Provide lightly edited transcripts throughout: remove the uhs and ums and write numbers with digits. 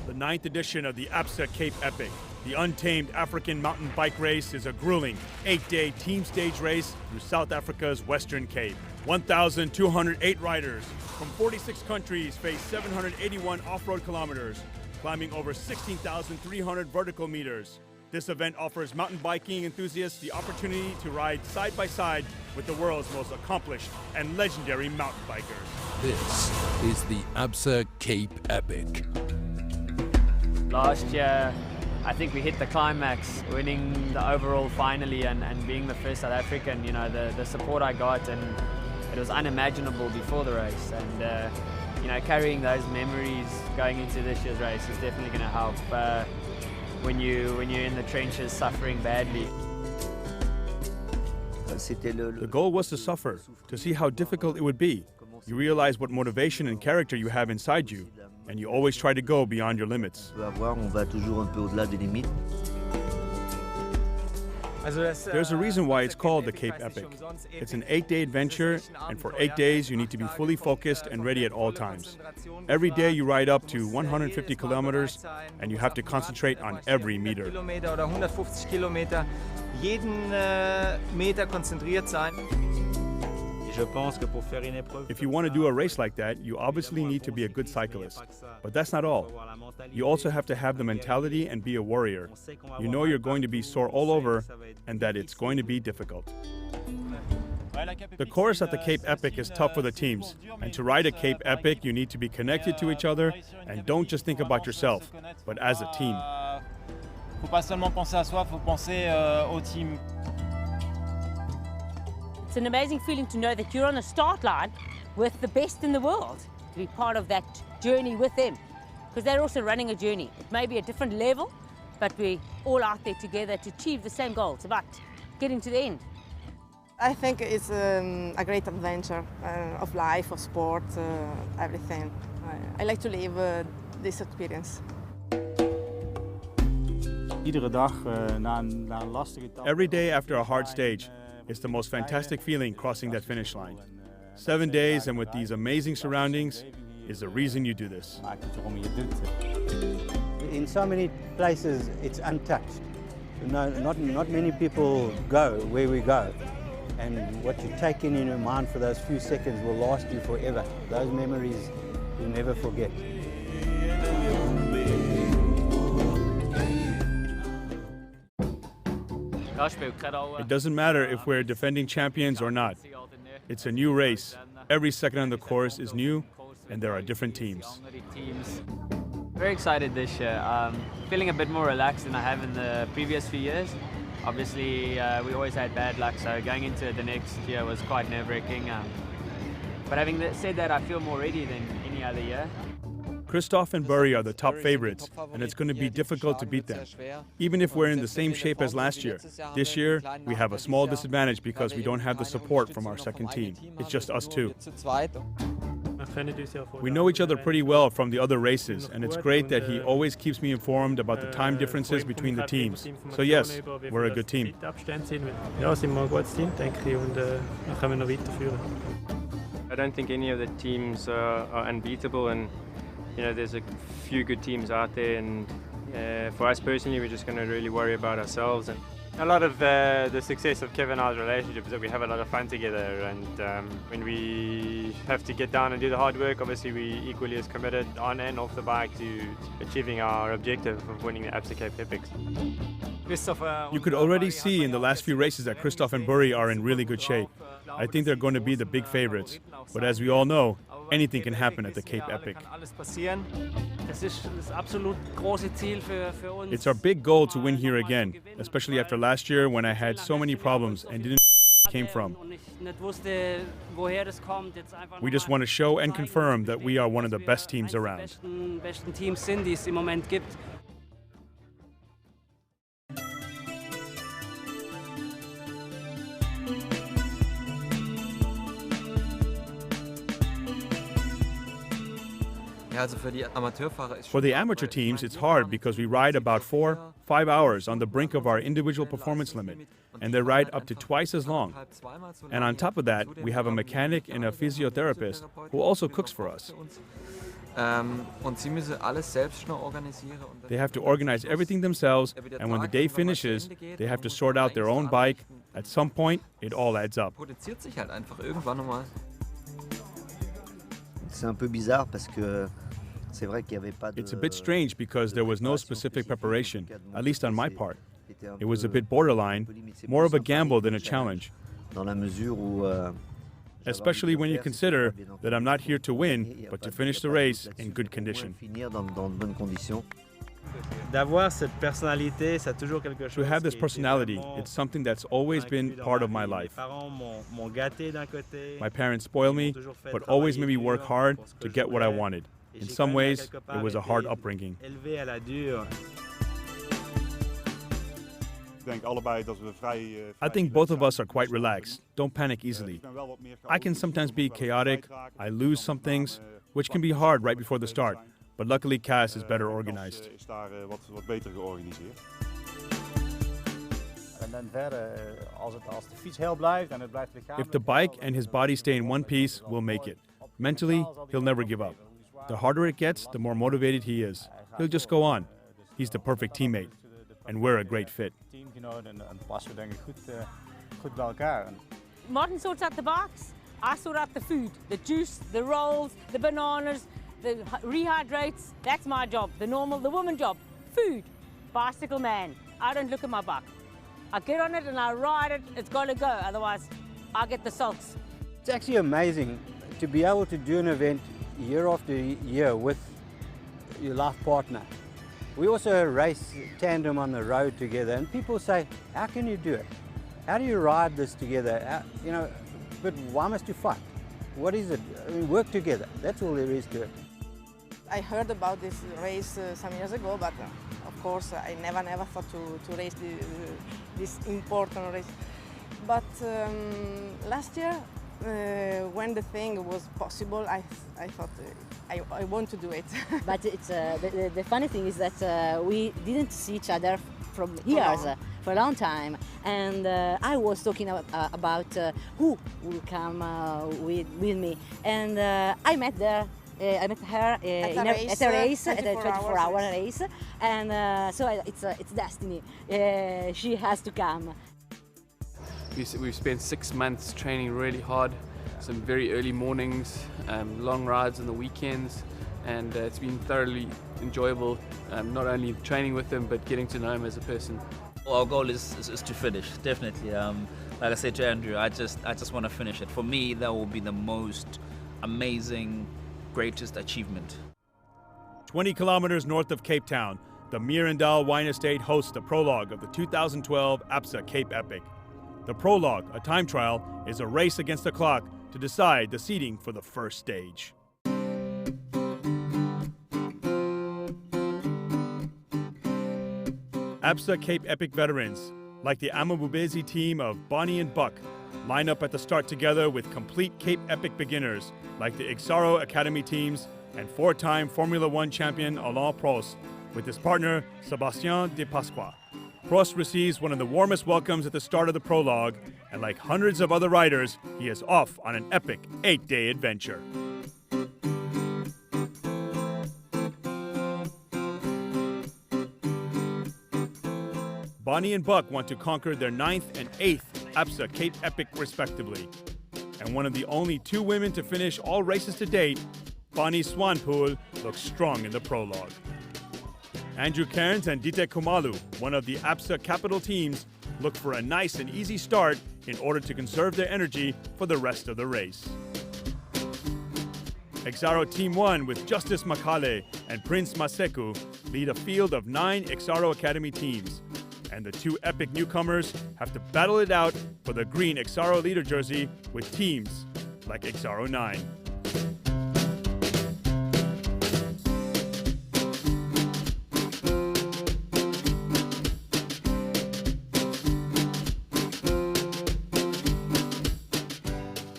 The 9th edition of the APSA Cape Epic, the untamed African mountain bike race, is a grueling 8-day team stage race through South Africa's Western Cape. 1,208 riders from 46 countries face 781 off-road kilometers, climbing over 16,300 vertical meters. This event offers mountain biking enthusiasts the opportunity to ride side by side with the world's most accomplished and legendary mountain bikers. This is the APSA Cape Epic. Last year, I think we hit the climax, winning the overall finally and being the first South African. You know, the support I got, and it was unimaginable before the race. And you know, carrying those memories going into this year's race is definitely going to help when you're in the trenches suffering badly. The goal was to suffer, to see how difficult it would be. You realize what motivation and character you have inside you, and you always try to go beyond your limits. There's a reason why it's called the Cape Epic. It's an 8-day adventure, and for 8 days you need to be fully focused and ready at all times. Every day you ride up to 150 kilometers, and you have to concentrate on every meter. If you want to do a race like that, you obviously need to be a good cyclist. But that's not all. You also have to have the mentality and be a warrior. You know you're going to be sore all over and that it's going to be difficult. The course at the Cape Epic is tough for the teams. And to ride a Cape Epic, you need to be connected to each other and don't just think about yourself, but as a team. It's an amazing feeling to know that you're on a start line with the best in the world, to be part of that journey with them, because they're also running a journey. It may be a different level, but we're all out there together to achieve the same goal. It's about getting to the end. I think it's a great adventure of life, of sport, everything. I like to live this experience. Every day after a hard stage, it's the most fantastic feeling crossing that finish line. 7 days and with these amazing surroundings is the reason you do this. In so many places, it's untouched. Not many people go where we go. And what you take in your mind for those few seconds will last you forever. Those memories you'll never forget. It doesn't matter if we're defending champions or not. It's a new race. Every second on the course is new, and there are different teams. Very excited this year. Feeling a bit more relaxed than I have in the previous few years. Obviously, we always had bad luck, so going into the next year was quite nerve-wracking. But having said that, I feel more ready than any other year. Christoph and Burry are the top favorites, and it's going to be difficult to beat them. Even if we're in the same shape as last year, this year we have a small disadvantage because we don't have the support from our second team. It's just us two. We know each other pretty well from the other races, and it's great that he always keeps me informed about the time differences between the teams. So yes, we're a good team. I don't think any of the teams are unbeatable, and you know, there's a few good teams out there, and for us personally, we're just going to really worry about ourselves. And a lot of the success of Kevin and I's relationship is that we have a lot of fun together, and when we have to get down and do the hard work, obviously we equally as committed on and off the bike to achieving our objective of winning the APSA Cape Epics. You could already see in the last few races that Christoph and Burry are in really good shape. I think they're going to be the big favorites. But as we all know, anything can happen at the Cape Epic. It's our big goal to win here again, especially after last year when I had so many problems and didn't know where it came from. We just want to show and confirm that we are one of the best teams around. For the amateur teams, it's hard because we ride about 4-5 hours on the brink of our individual performance limit, and they ride up to twice as long. And on top of that, we have a mechanic and a physiotherapist who also cooks for us. Und sie müssen alles selbst noch organisieren. They have to organize everything themselves, and when the day finishes, they have to sort out their own bike. At some point, it all adds up. Produziert sich halt einfach irgendwann einmal. C'est un peu bizarre parce que c'est vrai qu'il y avait pas de. It's a bit strange because there was no specific preparation, at least on my part. It was a bit borderline, more of a gamble than a challenge. Dans la mesure où. Especially when you consider that I'm not here to win, but to finish the race in good condition. D'avoir cette personnalité, c'est toujours quelque chose. To have this personality, it's something that's always been part of my life. My parents spoil me, but always made me work hard to get what I wanted. In some ways, it was a hard upbringing. I think both of us are quite relaxed, don't panic easily. I can sometimes be chaotic, I lose some things, which can be hard right before the start, but luckily Cass is better organized. If the bike and his body stay in one piece, we'll make it. Mentally, he'll never give up. The harder it gets, the more motivated he is. He'll just go on. He's the perfect teammate, and we're a great fit. Martin sorts out the bikes, I sort out the food, the juice, the rolls, the bananas, the rehydrates. That's my job, the woman job. Food, bicycle man. I don't look at my bike. I get on it and I ride it, it's got to go, otherwise I get the salts. It's actually amazing to be able to do an event year after year with your life partner. We also race tandem on the road together, and people say, how can you do it? How do you ride this together? But why must you fight? What is it? I mean, work together. That's all there is to it. I heard about this race some years ago, but of course I never thought to race this important race. But last year, when the thing was possible, I thought I want to do it. But it's the funny thing is that we didn't see each other from years, for a long time, and I was talking about who will come with me, and I met her at a race, at a 24-hour race, and so it's destiny. She has to come. We've spent 6 months training really hard, some very early mornings, long rides on the weekends, and it's been thoroughly enjoyable, not only training with him, but getting to know him as a person. Our goal is to finish, definitely. Like I said to Andrew, I just want to finish it. For me, that will be the most amazing, greatest achievement. 20 kilometers north of Cape Town, the Mirandal Wine Estate hosts the prologue of the 2012 ABSA Cape Epic. The prologue, a time trial, is a race against the clock to decide the seeding for the first stage. ABSA Cape Epic veterans, like the Amabubezi team of Bonnie and Buck, line up at the start together with complete Cape Epic beginners like the Exaro Academy teams and four-time Formula One champion Alain Prost with his partner Sebastien de Pasqua. Prost receives one of the warmest welcomes at the start of the prologue, and like hundreds of other riders, he is off on an epic 8-day adventure. Bonnie and Buck want to conquer their 9th and 8th ABSA Cape Epic respectively. And one of the only 2 women to finish all races to date, Bonnie Swanpoel looks strong in the prologue. Andrew Cairns and Dite Kumalu, one of the ABSA capital teams, look for a nice and easy start in order to conserve their energy for the rest of the race. Exaro Team 1 with Justice Makale and Prince Maseku lead a field of 9 Exaro Academy teams. And the 2 epic newcomers have to battle it out for the green Exaro leader jersey with teams like Exaro 9.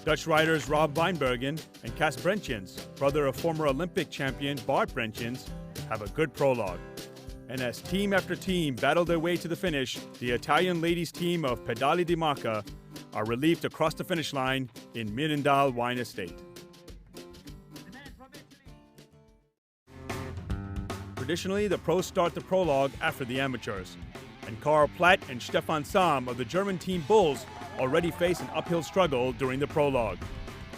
Dutch riders Rob Weinbergen and Cas Brentjens, brother of former Olympic champion Bart Brentjens, have a good prologue. And as team after team battle their way to the finish, the Italian ladies team of Pedali di Marca are relieved to cross the finish line in Mirandal Wine Estate. Traditionally, the pros start the prologue after the amateurs. And Karl Platt and Stefan Sam of the German team Bulls already face an uphill struggle during the prologue.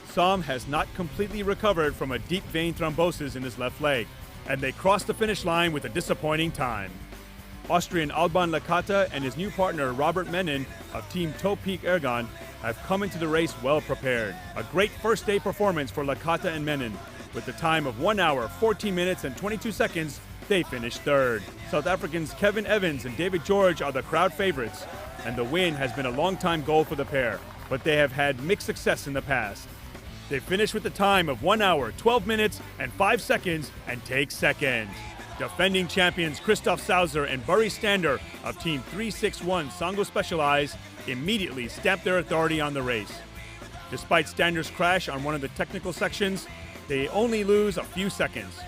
Sam has not completely recovered from a deep vein thrombosis in his left leg, and they cross the finish line with a disappointing time. Austrian Alban Lakata and his new partner Robert Mennen of Team Toe Peak Ergon have come into the race well prepared. A great first day performance for Lakata and Mennen. With the time of 1 hour, 14 minutes and 22 seconds, they finished third. South Africans Kevin Evans and David George are the crowd favorites, and the win has been a long-time goal for the pair, but they have had mixed success in the past. They finished with the time of 1 hour, 12 minutes and 5 seconds and take second. Defending champions Christoph Sauser and Burry Stander of Team 361 Sango Specialized immediately stamped their authority on the race. Despite Stander's crash on one of the technical sections, they only lose a few seconds.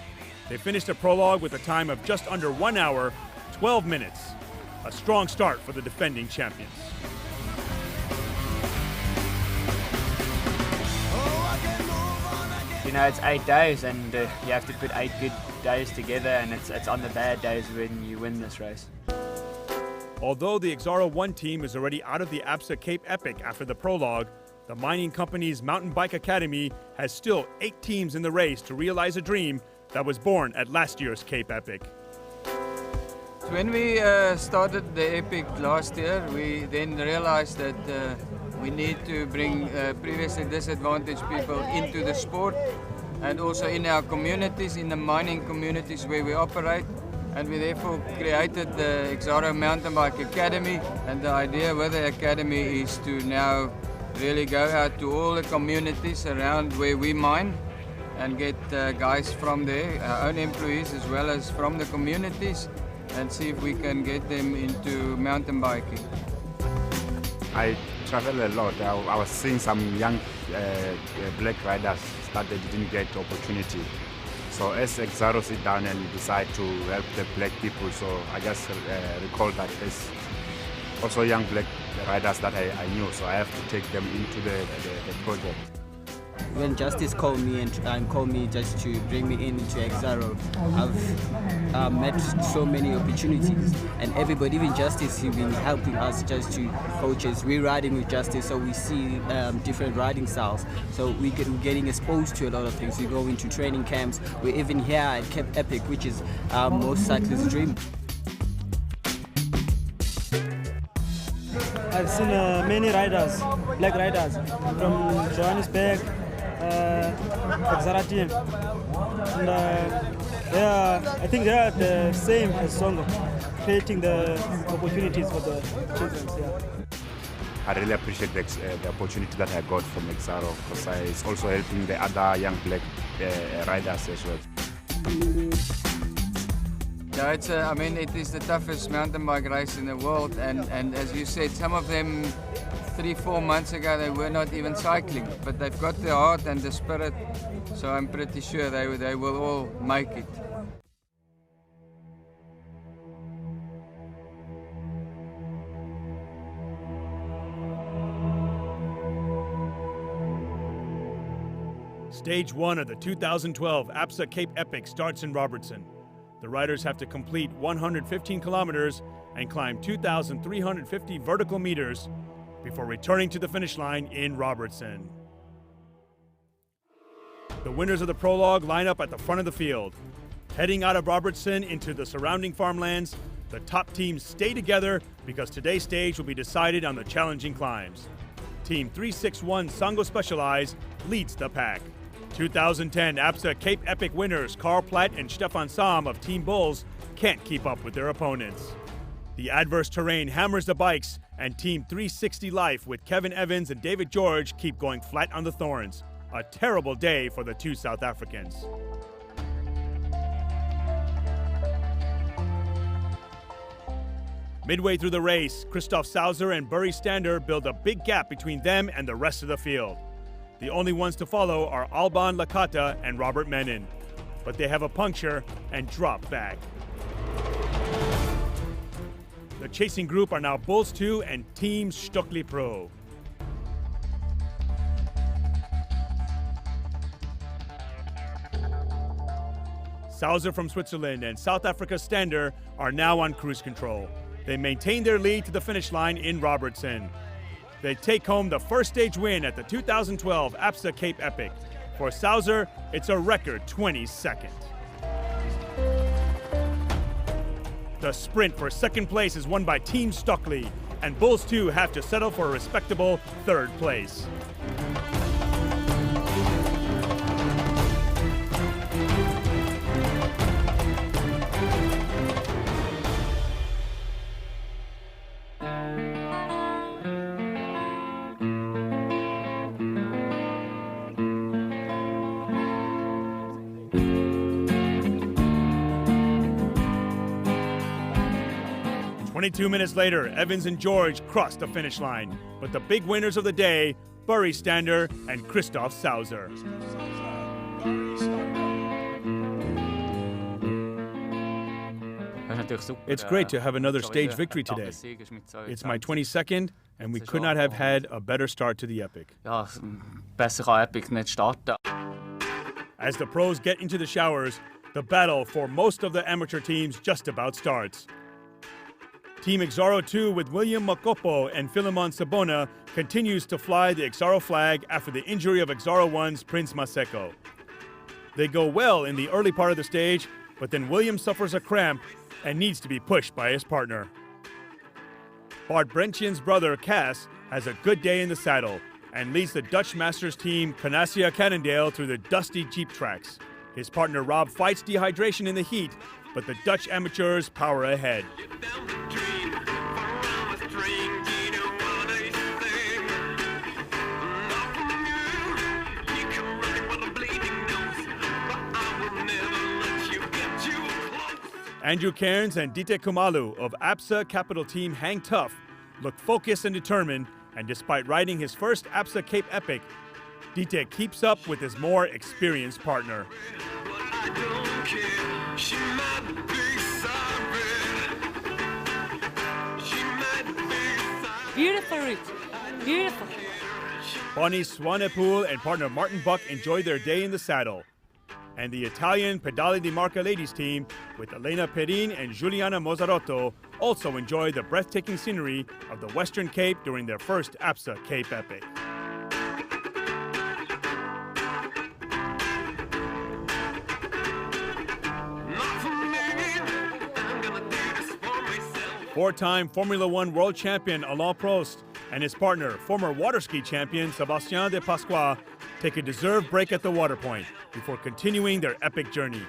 They finished the prologue with a time of just under 1 hour, 12 minutes. A strong start for the defending champions. You know, it's 8 days and you have to put 8 good days together, and it's on the bad days when you win this race. Although the Exaro 1 team is already out of the ABSA Cape Epic after the prologue, the mining company's Mountain Bike Academy has still 8 teams in the race to realize a dream that was born at last year's Cape Epic. When we started the Epic last year, we then realized that we need to bring previously disadvantaged people into the sport, and also in our communities, in the mining communities where we operate. And we therefore created the Exaro Mountain Bike Academy, and the idea with the academy is to now really go out to all the communities around where we mine and get guys from there, our own employees as well as from the communities, and see if we can get them into mountain biking. I travel a lot. I was seeing some young black riders that they didn't get opportunity. So as Exaro sit down and decide to help the black people, so I just recall that there's also young black riders that I knew, so I have to take them into the project. When Justice called me and called me just to bring me into Exaro, I've met so many opportunities, and everybody, even Justice, he's been helping us just to coaches. We're riding with Justice, so we see different riding styles. So we're getting exposed to a lot of things. We go into training camps. We're even here at Cape Epic, which is most cyclists' dream. I've seen many riders, black riders, from Johannesburg, Exaro team, and I think they are the same as Songo, creating the opportunities for the children here. I really appreciate the opportunity that I got from Exaro, because it's also helping the other young black riders as well. Yeah, I mean, it is the toughest mountain bike race in the world, and as you said, some of them 3-4 months ago they were not even cycling, but they've got the heart and the spirit, so I'm pretty sure they will all make it. Stage 1 of the 2012 ABSA Cape Epic starts in Robertson. The riders have to complete 115 kilometers and climb 2,350 vertical meters before returning to the finish line in Robertson. The winners of the prologue line up at the front of the field. Heading out of Robertson into the surrounding farmlands, the top teams stay together because today's stage will be decided on the challenging climbs. Team 361 Sango Specialized leads the pack. 2010 ABSA Cape Epic winners Karl Platt and Stefan Sam of Team Bulls can't keep up with their opponents. The adverse terrain hammers the bikes, and Team 360 Life with Kevin Evans and David George keep going flat on the thorns. A terrible day for the two South Africans. Midway through the race, Christoph Sauser and Burry Stander build a big gap between them and the rest of the field. The only ones to follow are Alban Lakata and Robert Mennen, but they have a puncture and drop back. The chasing group are now Bulls 2 and Team Stockley Pro. Sauser from Switzerland and South Africa's Stander are now on cruise control. They maintain their lead to the finish line in Robertson. They take home the first stage win at the 2012 ABSA Cape Epic. For Sauser, it's a record 22nd. The sprint for second place is won by Team Stockley, and Bulls 2 have to settle for a respectable third place. "22 minutes later, Evans and George crossed the finish line, but the big winners of the day, Bury Stander and Christoph Sauser. It's great to have another stage victory today. It's my 22nd, and we could not have had a better start to the Epic. As the pros get into the showers, the battle for most of the amateur teams just about starts. Team Exaro 2 with William Makopo and Philemon Sabona continues to fly the Exaro flag after the injury of Exaro 1's Prince Maseko. They go well in the early part of the stage, but then William suffers a cramp and needs to be pushed by his partner. Bart Brentjen's brother Cass has a good day in the saddle and leads the Dutch Masters team Canassia Cannondale through the dusty Jeep tracks. His partner Rob fights dehydration in the heat, but the Dutch amateurs power ahead. Andrew Cairns and Dite Kumalu of ABSA Capital Team Hang Tough look focused and determined, and despite riding his first ABSA Cape Epic, Dite keeps up with his more experienced partner. Beautiful route, beautiful. Bonnie Swanepoel and partner Martin Buck enjoy their day in the saddle. And the Italian Pedale di Marca ladies team with Elena Perin and Giuliana Mozzarotto also enjoy the breathtaking scenery of the Western Cape during their first ABSA Cape Epic. Four-time Formula One world champion Alain Prost and his partner, former water ski champion Sébastien de Pasqua, take a deserved break at the water point before continuing their epic journey.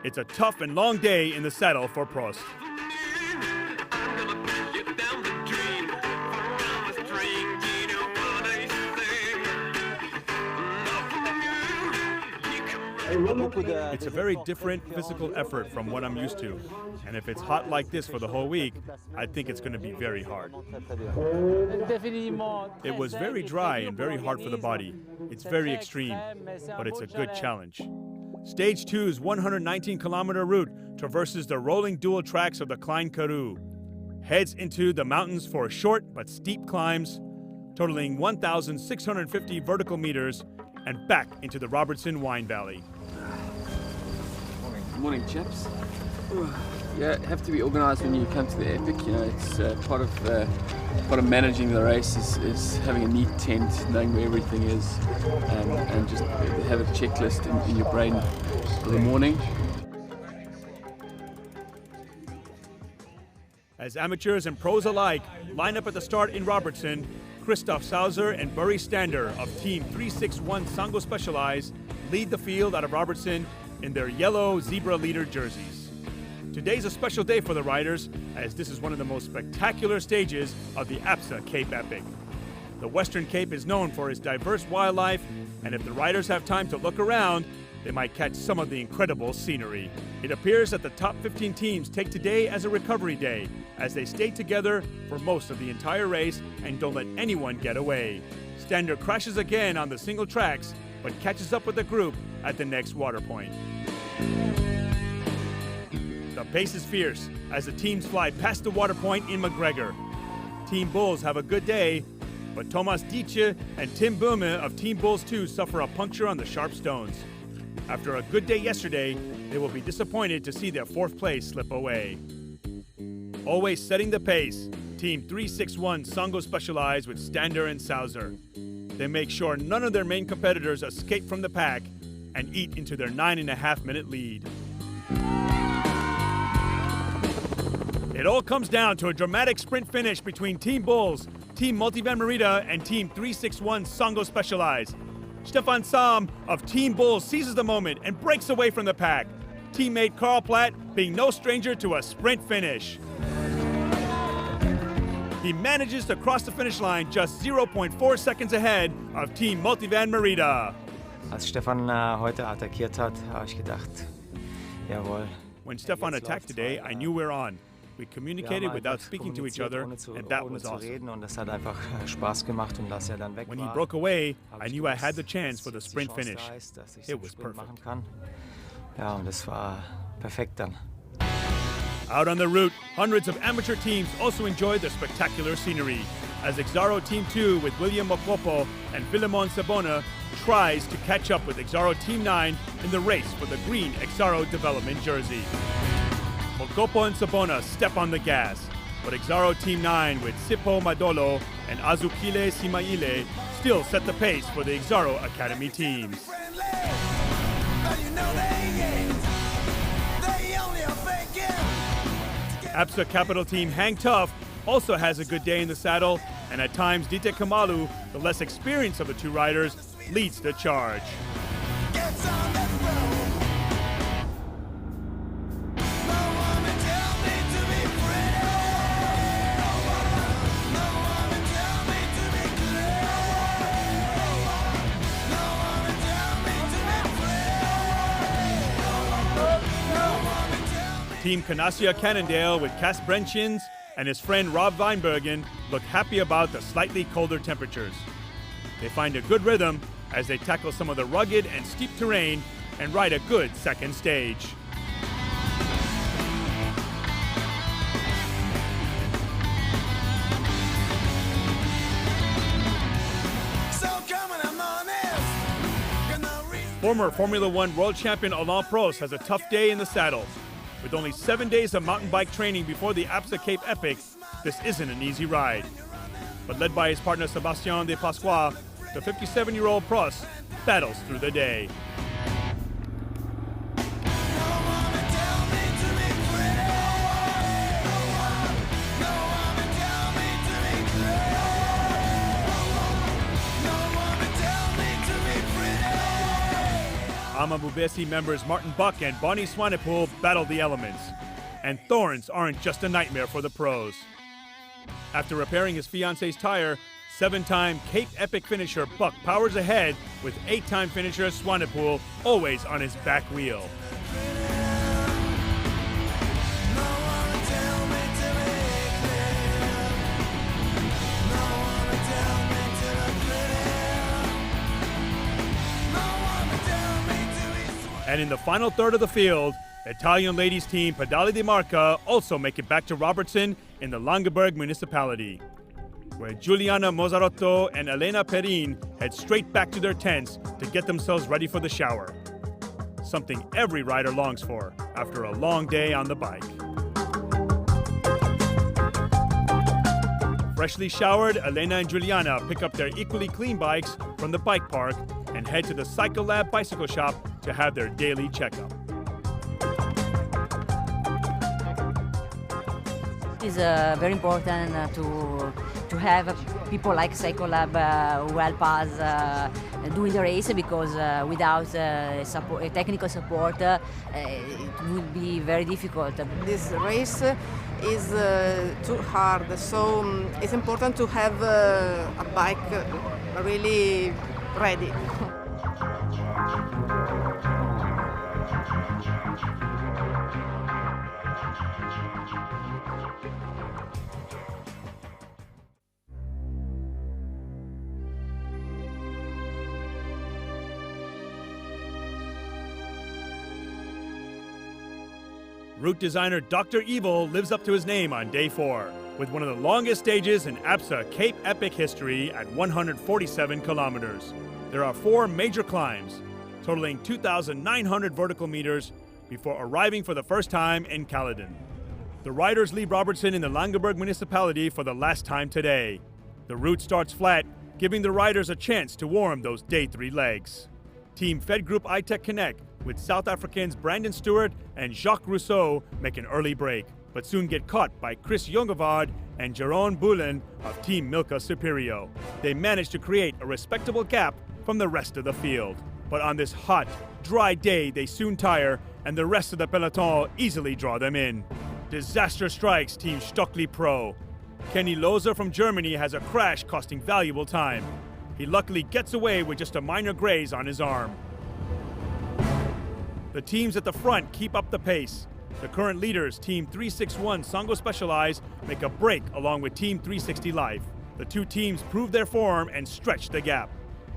It's a tough and long day in the saddle for Prost. It's a very different physical effort from what I'm used to. And if it's hot like this for the whole week, I think it's going to be very hard. It was very dry and very hard for the body. It's very extreme, but it's a good challenge. Stage 2's 119-kilometer route traverses the rolling dual tracks of the Klein Karoo, heads into the mountains for short but steep climbs, totaling 1,650 vertical meters, and back into the Robertson Wine Valley. Morning, chaps. Yeah, have to be organised when you come to the Epic. You know, it's part of managing the race is having a neat tent, knowing where everything is, and just have a checklist in your brain for the morning. As amateurs and pros alike line up at the start in Robertson, Christoph Sauser and Bury Stander of Team 361 Sango Specialized lead the field out of Robertson in their yellow zebra leader jerseys. Today's a special day for the riders, as this is one of the most spectacular stages of the ABSA Cape Epic. The Western Cape is known for its diverse wildlife, and if the riders have time to look around, they might catch some of the incredible scenery. It appears that the top 15 teams take today as a recovery day, as they stay together for most of the entire race and don't let anyone get away. Stander crashes again on the single tracks, but catches up with the group at the next water point. The pace is fierce as the teams fly past the water point in McGregor. Team Bulls have a good day, but Thomas Dietze and Tim Böhme of Team Bulls 2 suffer a puncture on the sharp stones. After a good day yesterday, They will be disappointed to see their fourth place slip away. Always setting the pace, Team 361 Songo Specialized with Stander and Sauser. They make sure none of their main competitors escape from the pack and eat into their 9.5-minute lead. It all comes down to a dramatic sprint finish between Team Bulls, Team Multivan Merida, and Team 361 Songo Specialized. Stefan Sam of Team Bulls seizes the moment and breaks away from the pack. Teammate Carl Platt being no stranger to a sprint finish. He manages to cross the finish line just 0.4 seconds ahead of Team Multivan Merida. Als Stefan heute attackiert hat, habe ich gedacht, jawohl. When Stefan attacked today, I knew we were on. We communicated without speaking to each other, and that was awesome. Und das hat einfach Spaß gemacht und dass dann weg When he broke away, I knew I had the chance for the sprint finish. It was perfect. Ja, und das war perfekt dann. Out on the route, hundreds of amateur teams also enjoyed the spectacular scenery as Exaro Team 2 with William Mokopo and Philemon Sabona tries to catch up with Exaro Team 9 in the race for the green Exaro development jersey. Mokopo and Sabona step on the gas, but Exaro Team 9 with Sipo Madolo and Azukile Simaile still set the pace for the Exaro Academy teams. ABSA Capital Team Hang Tough also has a good day in the saddle, and at times Dite Kamalu, the less experienced of the two riders, leads the charge. Team Canassia Cannondale with Cass Brenchins and his friend Rob Weinbergen look happy about the slightly colder temperatures. They find a good rhythm as they tackle some of the rugged and steep terrain and ride a good second stage. Former Formula One world champion Alain Prost has a tough day in the saddle. With only 7 days of mountain bike training before the ABSA Cape Epic, this isn't an easy ride. But led by his partner Sebastien de Pasqua, the 57-year-old Prost battles through the day. Amabubesi members Martin Buck and Bonnie Swanepoel battle the elements. And thorns aren't just a nightmare for the pros. After repairing his fiance's tire, 7-time Cape Epic finisher Buck powers ahead with 8-time finisher Swanepoel always on his back wheel. And in the final third of the field, Italian ladies team Pedali di Marca also make it back to Robertson in the Langeberg municipality, where Giuliana Mozzarotto and Elena Perin head straight back to their tents to get themselves ready for the shower. Something every rider longs for after a long day on the bike. Freshly showered, Elena and Giuliana pick up their equally clean bikes from the bike park and head to the Cycle Lab bicycle shop to have their daily checkup. It is very important to have people like Cycle Lab who help us doing the race, because without technical support it would be very difficult. This race is too hard, so it's important to have a bike really ready. Route designer Dr. Evil lives up to his name on day 4, with one of the longest stages in ABSA Cape Epic history at 147 kilometers. There are 4 major climbs, totaling 2,900 vertical meters before arriving for the first time in Caledon. The riders leave Robertson in the Langeberg municipality for the last time today. The route starts flat, giving the riders a chance to warm those day 3 legs. Team Fed Group iTech Connect with South Africans Brandon Stewart and Jacques Rousseau make an early break, but soon get caught by Chris Jongevaard and Jeroen Boelen of Team Milka Superior. They manage to create a respectable gap from the rest of the field. But on this hot, dry day, they soon tire, and the rest of the peloton easily draw them in. Disaster strikes Team Stockley Pro. Kenny Loser from Germany has a crash costing valuable time. He luckily gets away with just a minor graze on his arm. The teams at the front keep up the pace. The current leaders, Team 361 Sango Specialized, make a break along with Team 360 Life. The two teams prove their form and stretch the gap,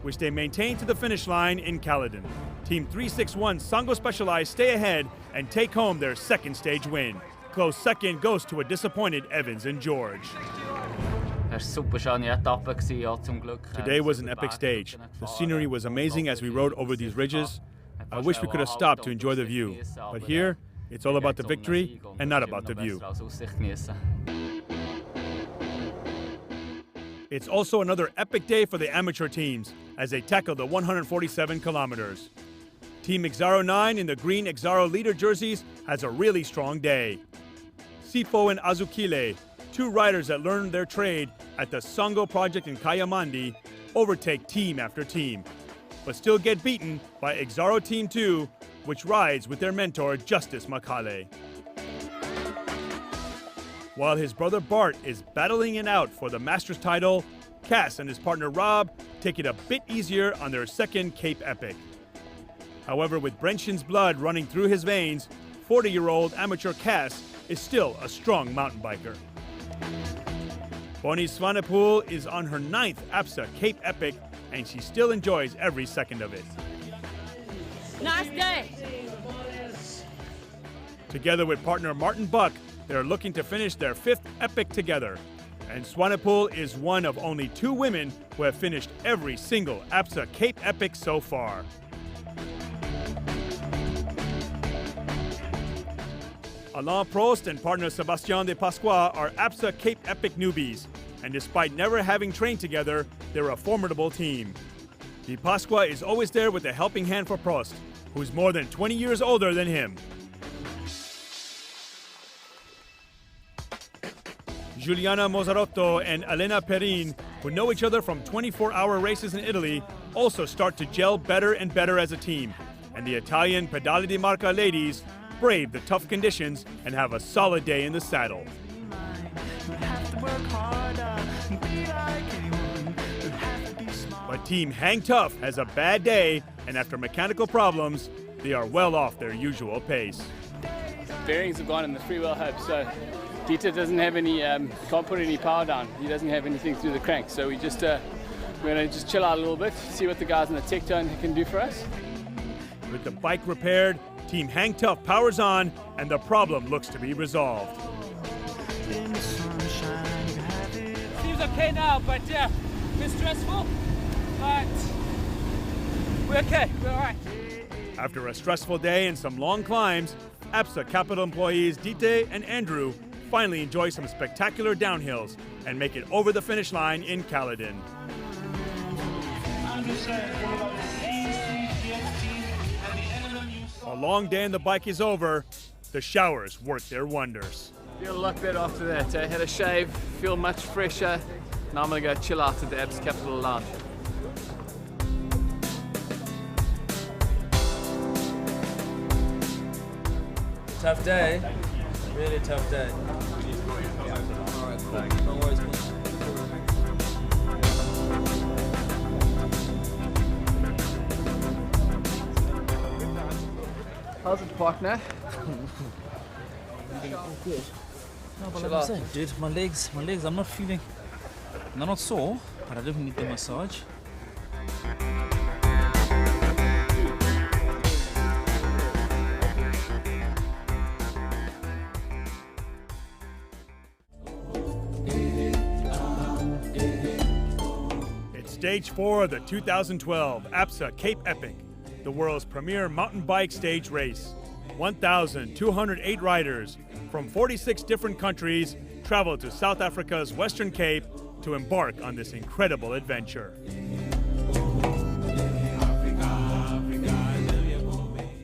which they maintain to the finish line in Caledon. Team 361 Sango Specialized stay ahead and take home their second stage win. Close second goes to a disappointed Evans and George. Today was an epic stage. The scenery was amazing as we rode over these ridges. I wish we could have stopped to enjoy the view, but here, it's all about the victory and not about the view. It's also another epic day for the amateur teams as they tackle the 147 kilometers. Team Exaro 9 in the green Exaro leader jerseys has a really strong day. Sifo and Azukile, two riders that learned their trade at the Sango project in Kayamandi, overtake team after team, but still get beaten by Exaro Team 2, which rides with their mentor Justice Makale. While his brother Bart is battling it out for the Masters title, Cass and his partner Rob take it a bit easier on their second Cape Epic. However, with Brenson's blood running through his veins, 40-year-old amateur Cass is still a strong mountain biker. Bonnie Swanepoel is on her 9th APSA Cape Epic, and she still enjoys every second of it. Nice day. Together with partner Martin Buck, they're looking to finish their 5th epic together. And Swanepoel is one of only 2 women who have finished every single APSA Cape Epic so far. Alain Prost and partner Sébastien de Pasqua are APSA Cape Epic newbies, and despite never having trained together, they're a formidable team. De Pasqua is always there with a helping hand for Prost, who's more than 20 years older than him. Giuliana Mozzarotto and Elena Perrin, who know each other from 24-hour races in Italy, also start to gel better and better as a team. And the Italian Pedali di Marca ladies brave the tough conditions and have a solid day in the saddle. But Team Hang Tough has a bad day, and after mechanical problems, they are well off their usual pace. Bearings have gone in the freewheel hub, so Dieter doesn't have any, can't put any power down. He doesn't have anything through the crank, so we're going to just chill out a little bit, see what the guys in the tech turn can do for us. With the bike repaired, Team Hang Tough powers on, and the problem looks to be resolved. Seems okay now, but yeah, a bit stressful, but we're okay, we're all right. After a stressful day and some long climbs, APSA Capital employees Dite and Andrew finally enjoy some spectacular downhills and make it over the finish line in Caledon. A long day on the bike is over. The showers work their wonders. Feel a lot better after that. I had a shave, feel much fresher. Now I'm going to go chill out at the APSA Capital Lounge. Tough day. Really tough day. All right, cool. No worries, man. How's it, partner? Good. No, but like I'm saying, dude, my legs, I'm not feeling, they're not sore, but I definitely need the massage. It's stage 4 of the 2012 APSA Cape Epic, the world's premier mountain bike stage race. 1,208 riders from 46 different countries traveled to South Africa's Western Cape to embark on this incredible adventure.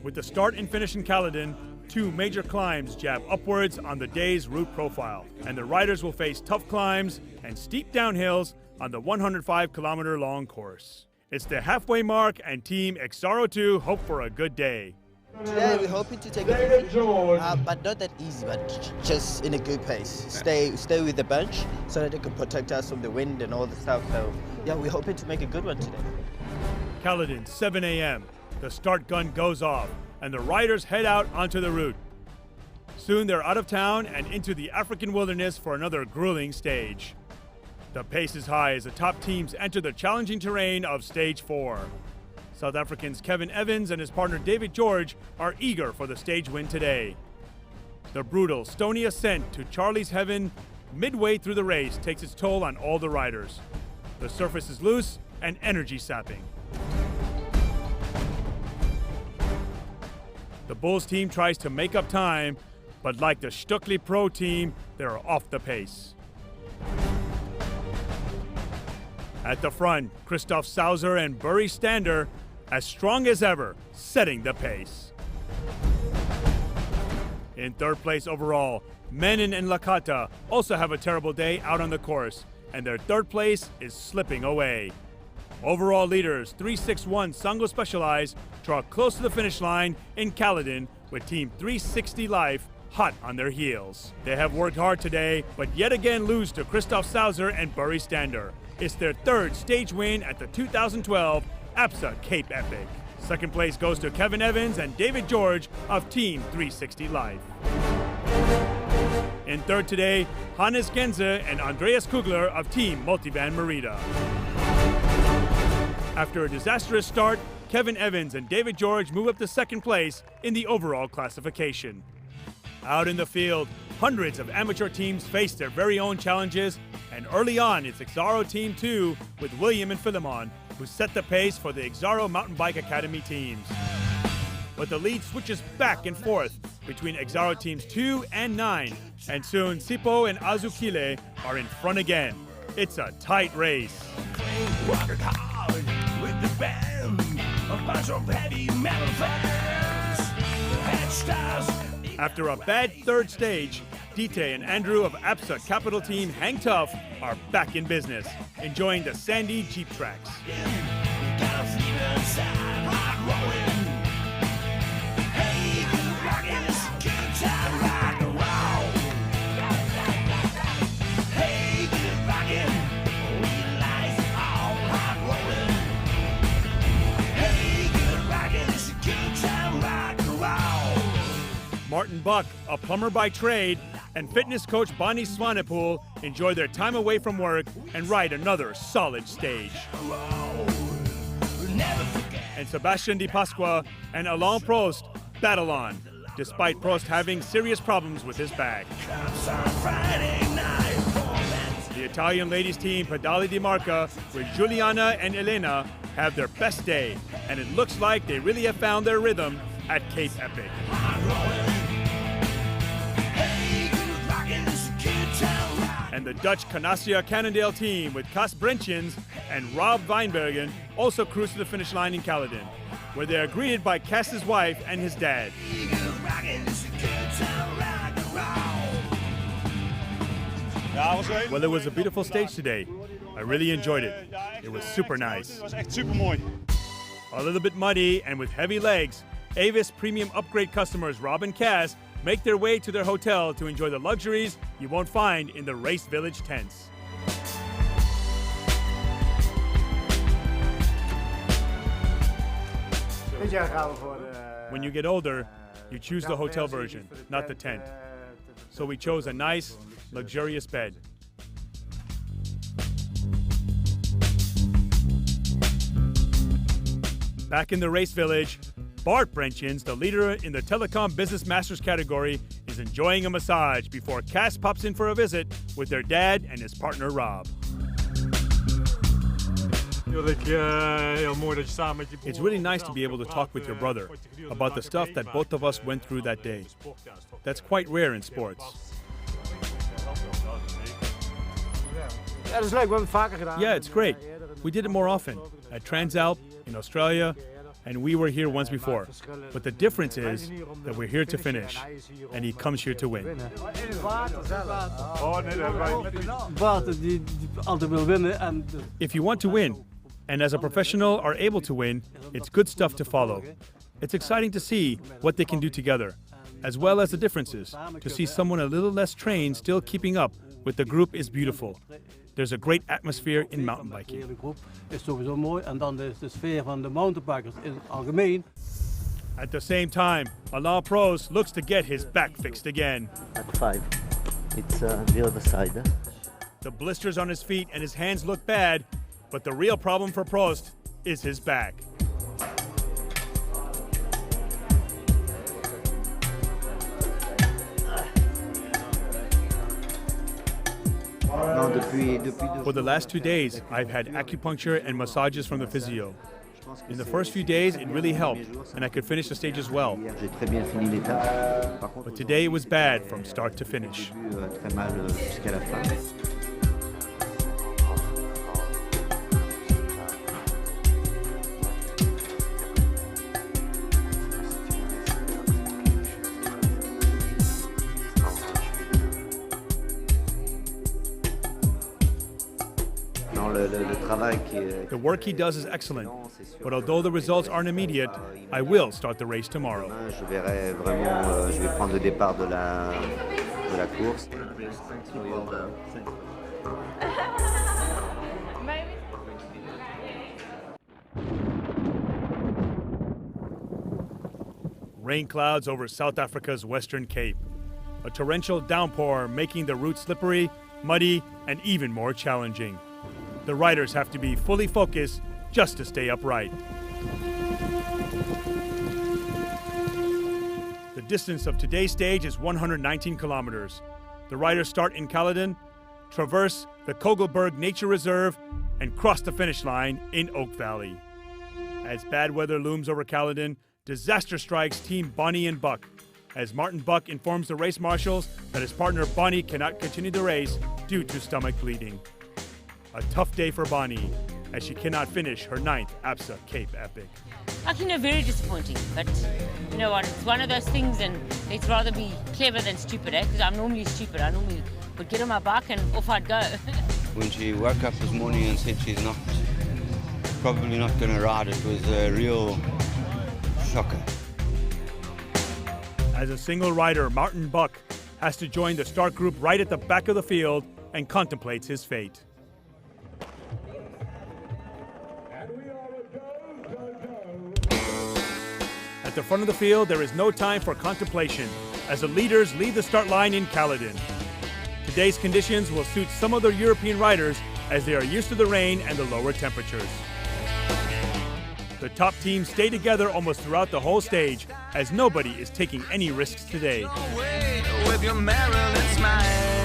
With the start and finish in Caledon, two major climbs jab upwards on the day's route profile, and the riders will face tough climbs and steep downhills on the 105-kilometer-long course. It's the halfway mark, and Team Exaro 2 hope for a good day. Today we're hoping to take it easy, but not that easy, but just in a good pace. Stay with the bunch so that they can protect us from the wind and all the stuff. So yeah, we're hoping to make a good one today. Caledon, 7 a.m. The start gun goes off, and the riders head out onto the route. Soon they're out of town and into the African wilderness for another grueling stage. The pace is high as the top teams enter the challenging terrain of Stage 4. South Africans Kevin Evans and his partner David George are eager for the stage win today. The brutal, stony ascent to Charlie's Heaven midway through the race takes its toll on all the riders. The surface is loose and energy sapping. The Bulls team tries to make up time, but like the Stuckley Pro team, they're off the pace. At the front, Christoph Sauser and Burry Stander, as strong as ever, setting the pace. In third place overall, Menon and Lakata also have a terrible day out on the course, and their third place is slipping away. Overall leaders 361 Sango Specialized draw close to the finish line in Caledon with Team 360 Life hot on their heels. They have worked hard today, but yet again lose to Christoph Sauser and Burry Stander. It's their third stage win at the 2012 ABSA Cape Epic. Second place goes to Kevin Evans and David George of Team 360 Life. In third today, Hannes Genze and Andreas Kugler of Team Multivan Merida. After a disastrous start, Kevin Evans and David George move up to second place in the overall classification. Out in the field, hundreds of amateur teams face their very own challenges, and early on it's Exaro Team 2 with William and Philemon who set the pace for the Exaro Mountain Bike Academy teams. But the lead switches back and forth between Exaro Teams 2 and 9, and soon Sipo and Azukile are in front again. It's a tight race. After a bad third stage, Dite and Andrew of ABSA Capital Team Hang Tough are back in business, enjoying the sandy Jeep tracks. Martin Buck, a plumber by trade, and fitness coach Bonnie Swanepoel enjoy their time away from work and ride another solid stage. And Sebastian Di Pasqua and Alain Prost battle on, despite Prost having serious problems with his back. The Italian ladies team Pedali di Marca with Giuliana and Elena have their best day, and it looks like they really have found their rhythm at Cape Epic. And the Dutch Canassia Cannondale team with Cas Brentjens and Rob Weinbergen also cruise to the finish line in Caledon, where they are greeted by Cass's wife and his dad. Well, it was a beautiful stage today. I really enjoyed it. It was super nice. A little bit muddy and with heavy legs, Avis Premium Upgrade customers Rob and Cass make their way to their hotel to enjoy the luxuries you won't find in the Race Village tents. When you get older, you choose the hotel version, not the tent. So we chose a nice, luxurious bed. Back in the Race Village, Bart Brentjens, the leader in the Telecom Business Masters category, is enjoying a massage before Cass pops in for a visit with their dad and his partner Rob. It's really nice to be able to talk with your brother about the stuff that both of us went through that day. That's quite rare in sports. Yeah, it's great. We did it more often, at Transalp, in Australia, and we were here once before. But the difference is that we're here to finish, and he comes here to win. If you want to win, and as a professional are able to win, it's good stuff to follow. It's exciting to see what they can do together, as well as the differences. To see someone a little less trained still keeping up with the group is beautiful. There's a great atmosphere in mountain biking. At the same time, Alain Prost looks to get his back fixed again. At 5. It's the other side. The blisters on his feet and his hands look bad, but the real problem for Prost is his back. For the last 2 days, I've had acupuncture and massages from the physio. In the first few days, it really helped, and I could finish the stages well. But today it was bad from start to finish. The work he does is excellent, but although the results aren't immediate, I will start the race tomorrow. Rain clouds over South Africa's Western Cape. A torrential downpour making the route slippery, muddy, and even more challenging. The riders have to be fully focused just to stay upright. The distance of today's stage is 119 kilometers. The riders start in Caledon, traverse the Kogelberg Nature Reserve, and cross the finish line in Oak Valley. As bad weather looms over Caledon, disaster strikes Team Bonnie and Buck, as Martin Buck informs the race marshals that his partner Bonnie cannot continue the race due to stomach bleeding. A tough day for Bonnie, as she cannot finish her 9th ABSA Cape Epic. Very disappointing, but you know what, it's one of those things, and it's rather be clever than stupid, because I'm normally stupid. I normally would get on my bike and off I'd go. When she woke up this morning and said she's probably not going to ride, it was a real shocker. As a single rider, Martin Buck has to join the start group right at the back of the field and contemplates his fate. At the front of the field, there is no time for contemplation as the leaders leave the start line in Caledon. Today's conditions will suit some other European riders as they are used to the rain and the lower temperatures. The top teams stay together almost throughout the whole stage as nobody is taking any risks today. With your Maryland smile.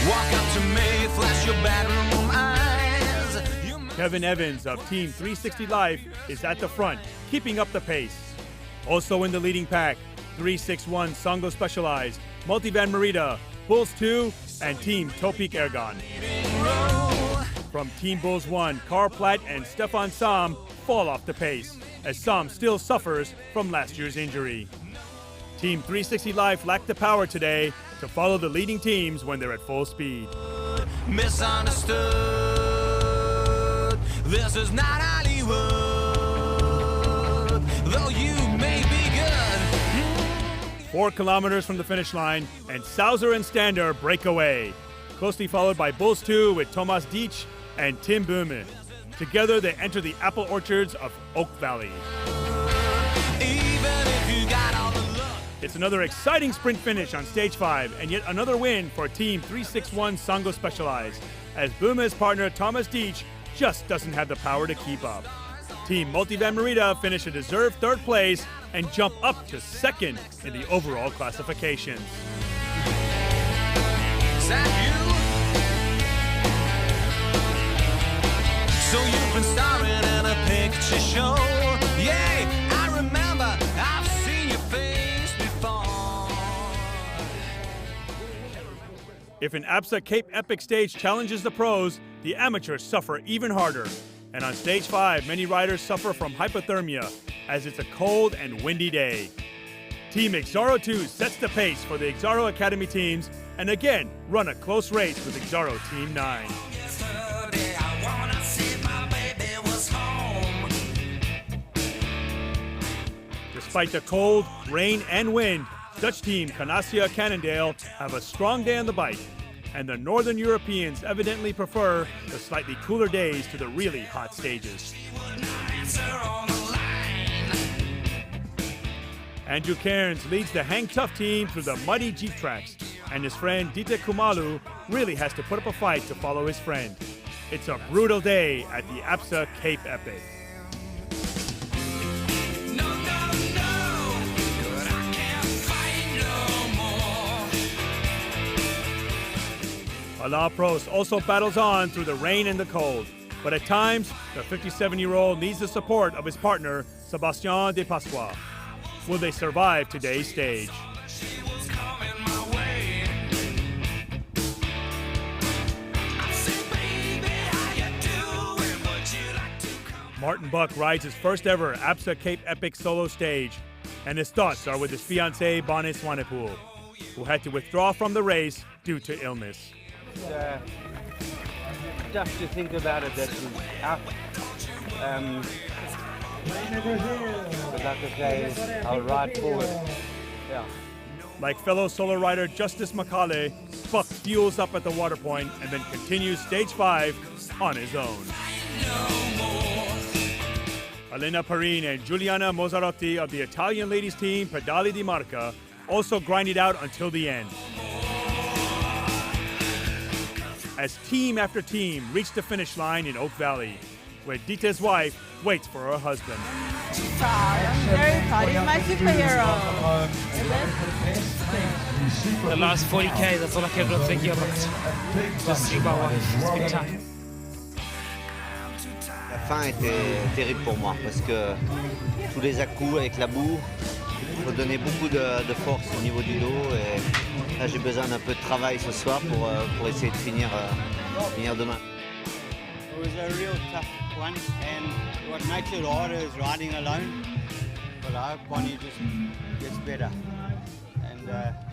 Walk up to me, flash your bedroom eyes. Kevin Evans of Team 360 Life is at the front, keeping up the pace. Also in the leading pack, 361 Songo Specialized, Multivan Merida, Bulls 2, and Team Topik Ergon. From Team Bulls 1, Carl Platt and Stefan Sam fall off the pace, as Sam still suffers from last year's injury. Team 360 Life lacked the power today to follow the leading teams when they're at full speed. Misunderstood. This is not Hollywood. Though you may be good. 4 kilometers from the finish line, and Sauser and Stander break away, closely followed by Bulls 2 with Thomas Dietsch and Tim Böhme. Together, they enter the apple orchards of Oak Valley. It's another exciting sprint finish on Stage 5, and yet another win for Team 361 Songo Specialized, as Böhme's partner Thomas Dietsch just doesn't have the power to keep up. Team Multivan Merida finish a deserved 3rd place and jump up to 2nd in the overall classifications. at you. So you've been starring in a picture show. Yeah, I remember, I've seen your face before. If an ABSA Cape Epic stage challenges the pros, the amateurs suffer even harder. And on stage 5, many riders suffer from hypothermia, as it's a cold and windy day. Team Exaro 2 sets the pace for the Exaro Academy teams and again run a close race with Exaro Team 9. Despite the cold, rain, and wind, Dutch team Canassia Cannondale have a strong day on the bike, and the Northern Europeans evidently prefer the slightly cooler days to the really hot stages. Andrew Cairns leads the Hang Tough team through the muddy Jeep tracks, and his friend Dite Kumalu really has to put up a fight to follow his friend. It's a brutal day at the ABSA Cape Epic. Alain Prost also battles on through the rain and the cold, but at times, the 57-year-old needs the support of his partner, Sébastien de Pasqua. Will they survive today's stage? Martin Buck rides his first ever ABSA Cape Epic solo stage, and his thoughts are with his fiancée, Bonnie Swanepoel, who had to withdraw from the race due to illness. It's tough to think about it that she's out. But like I say, I'll ride forward. Yeah. Like fellow solo rider Justice Makale, Buck fuels up at the water point and then continues stage 5 on his own. Elena Perin and Giuliana Mozzarotti of the Italian ladies team Pedali di Marca also grind it out until the end, as team after team reach the finish line in Oak Valley, where Dite's wife waits for her husband. I'm very proud. He's my superhero. The last 40K, that's all I kept on thinking about. Just see my wife. It's been tough. La fin était terrible pour moi parce que tous les à-coups avec la boue, il faut donner beaucoup de force au niveau du dos et là j'ai besoin d'un peu de travail ce soir pour essayer de finir demain. It was a real tough one, and what makes it harder is riding alone. But I hope Bonnie just gets better and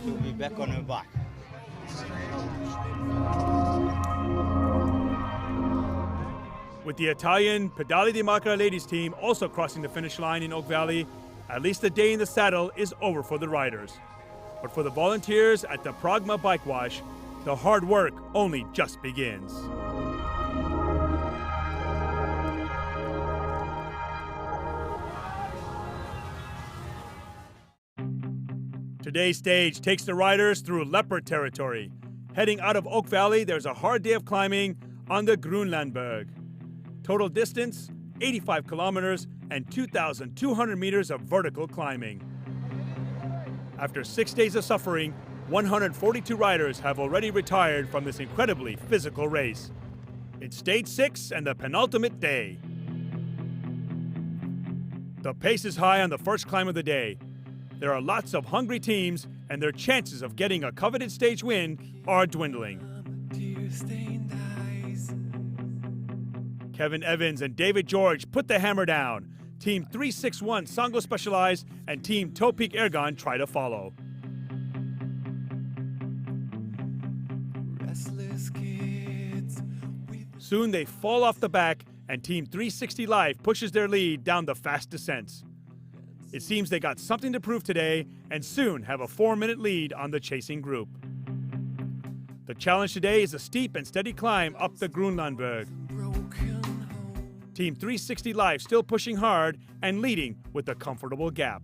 she'll be back on her bike. With the Italian Pedali di Marca ladies team also crossing the finish line in Oak Valley, at least the day in the saddle is over for the riders. But for the volunteers at the Pragma Bike Wash, the hard work only just begins. Today's stage takes the riders through leopard territory. Heading out of Oak Valley, there's a hard day of climbing on the Grunlandberg. Total distance, 85 kilometers and 2,200 meters of vertical climbing. After 6 days of suffering, 142 riders have already retired from this incredibly physical race. It's stage 6 and the penultimate day. The pace is high on the first climb of the day. There are lots of hungry teams, and their chances of getting a coveted stage win are dwindling. Kevin Evans and David George put the hammer down. Team 361 Sango Specialized and Team Topik Ergon try to follow. Soon they fall off the back, and Team 360 Life pushes their lead down the fast descents. It seems they got something to prove today and soon have a 4-minute lead on the chasing group. The challenge today is a steep and steady climb up the Grunlandberg. Team 360 Life still pushing hard and leading with a comfortable gap.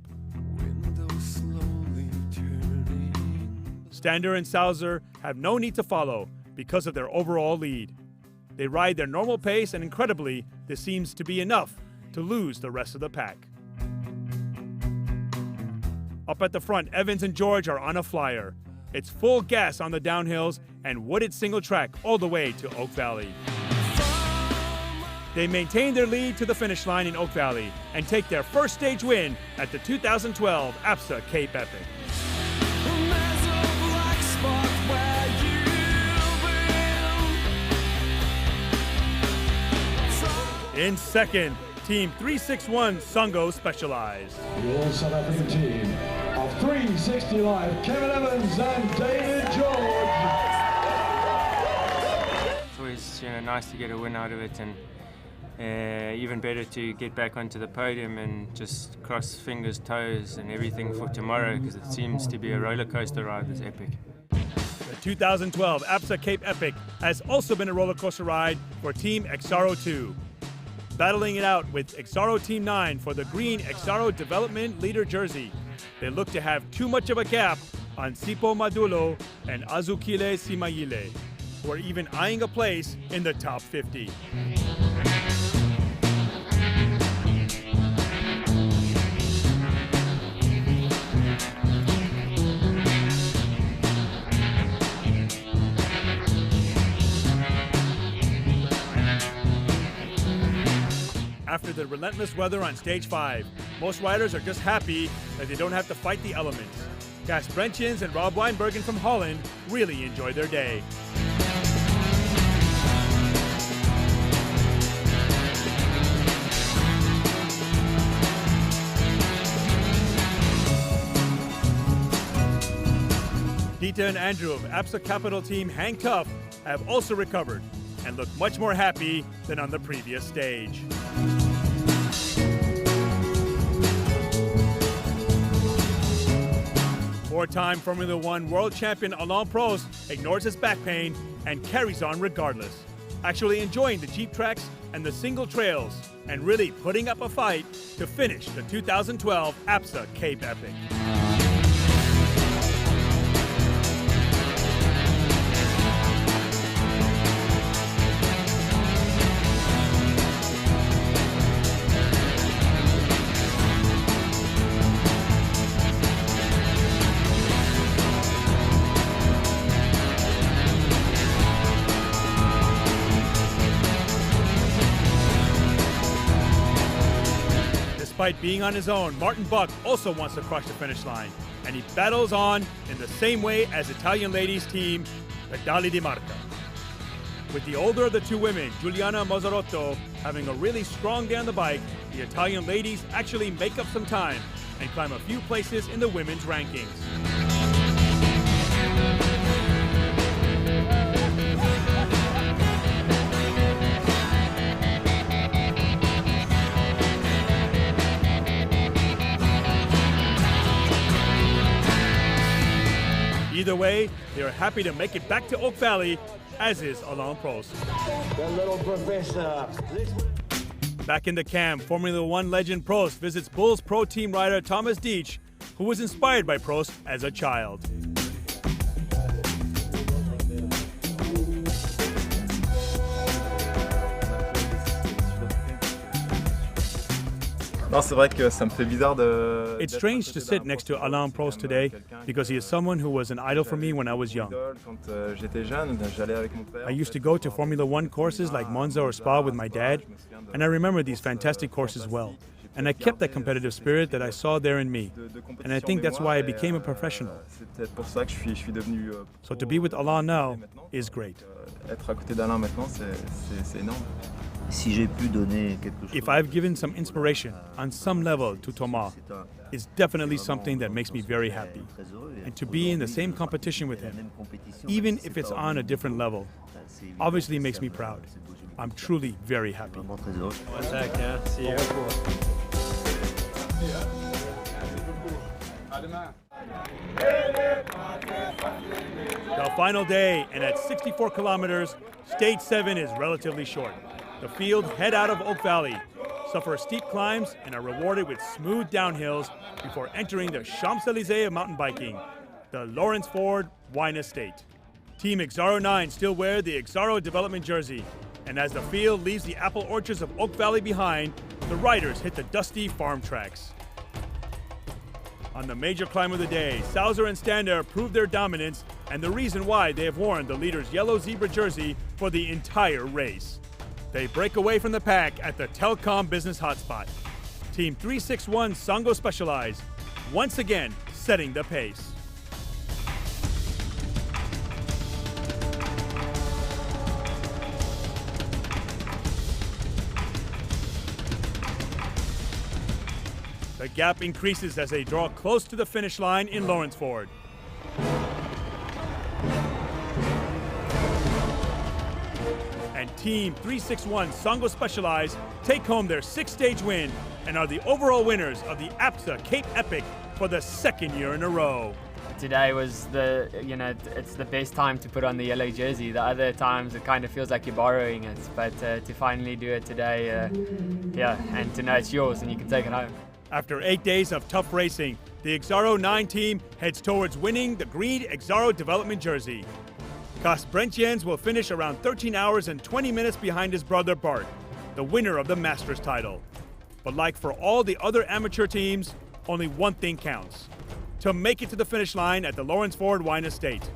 Stander and Sauser have no need to follow because of their overall lead. They ride their normal pace, and incredibly, this seems to be enough to lose the rest of the pack. Up at the front, Evans and George are on a flyer. It's full gas on the downhills and wooded single track all the way to Oak Valley. They maintain their lead to the finish line in Oak Valley and take their first stage win at the 2012 APSA Cape Epic. In second, Team 361 Songo Specialized. Your South African team of 360 Live, Kevin Evans and David George. It's always nice to get a win out of it, and even better to get back onto the podium and just cross fingers, toes and everything for tomorrow, because it seems to be a roller coaster ride, this epic. The 2012 APSA Cape Epic has also been a roller coaster ride for Team Exaro 2. Battling it out with Exaro Team 9 for the green Exaro Development Leader jersey. They look to have too much of a gap on Sipo Madulo and Azukile Simayile, who are even eyeing a place in the top 50. After the relentless weather on Stage 5, most riders are just happy that they don't have to fight the elements. Gas Brentjens and Rob Weinbergen from Holland really enjoy their day. Dita and Andrew of APSA Capital Team Hang Tough have also recovered and look much more happy than on the previous stage. Four-time Formula One world champion Alain Prost ignores his back pain and carries on regardless, actually enjoying the Jeep tracks and the single trails and really putting up a fight to finish the 2012 APSA Cape Epic. Despite being on his own, Martin Buck also wants to crush the finish line, and he battles on in the same way as Italian ladies team Pedali di Marca. With the older of the two women, Giuliana Mazzarotto, having a really strong day on the bike, the Italian ladies actually make up some time and climb a few places in the women's rankings. Either way, they are happy to make it back to Oak Valley, as is Alain Prost. The little professor. Back in the camp, Formula One legend Prost visits Bulls Pro Team rider Thomas Deitch, who was inspired by Prost as a child. It's strange to sit next to Alain Prost today because he is someone who was an idol for me when I was young. I used to go to Formula One courses like Monza or Spa with my dad, and I remember these fantastic courses well. And I kept that competitive spirit that I saw there in me. And I think that's why I became a professional. So to be with Alain now is great. If I've given some inspiration on some level to Thomas, it's definitely something that makes me very happy. And to be in the same competition with him, even if it's on a different level, obviously makes me proud. I'm truly very happy. The final day, and at 64 kilometers, Stage 7 is relatively short. The field head out of Oak Valley, suffer steep climbs, and are rewarded with smooth downhills before entering the Champs-Élysées of mountain biking, the Lawrence Ford Wine Estate. Team Exaro 9 still wear the Exaro Development jersey, and as the field leaves the apple orchards of Oak Valley behind, the riders hit the dusty farm tracks. On the major climb of the day, Sauser and Stander proved their dominance and the reason why they have worn the leader's yellow zebra jersey for the entire race. They break away from the pack at the Telkom Business Hotspot. Team 361 Sango Specialized, once again setting the pace. The gap increases as they draw close to the finish line in Lawrenceford. And Team 361 Sango Specialized take home their 6-stage win and are the overall winners of the APSA Cape Epic for the second year in a row. Today was it's the best time to put on the yellow jersey. The other times it kind of feels like you're borrowing it, but to finally do it today, and to know it's yours and you can take it home. After 8 days of tough racing, the Exaro 9 team heads towards winning the green Exaro development jersey. Kas Brentjens will finish around 13 hours and 20 minutes behind his brother Bart, the winner of the Masters title. But like for all the other amateur teams, only one thing counts: to make it to the finish line at the Lawrenceford Wine Estate.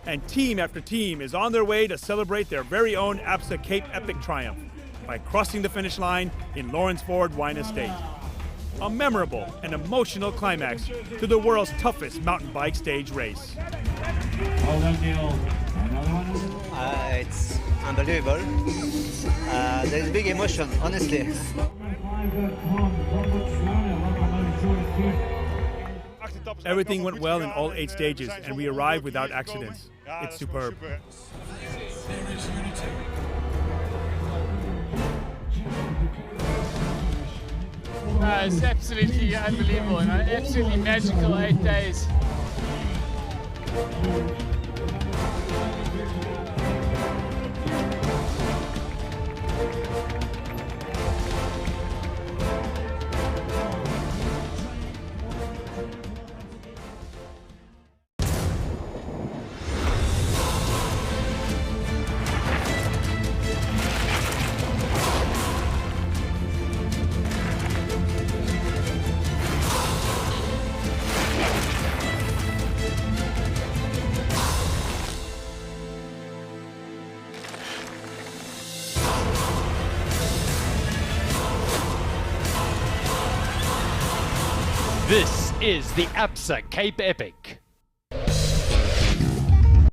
And team after team is on their way to celebrate their very own APSA Cape Epic triumph by crossing the finish line in Lawrenceford Wine Estate. A memorable and emotional climax to the world's toughest mountain bike stage race. It's unbelievable. There's big emotion, honestly. Everything went well in all 8 stages, and we arrived without accidents. It's superb. It's absolutely unbelievable, absolutely magical 8 days. This is the APSA Cape Epic.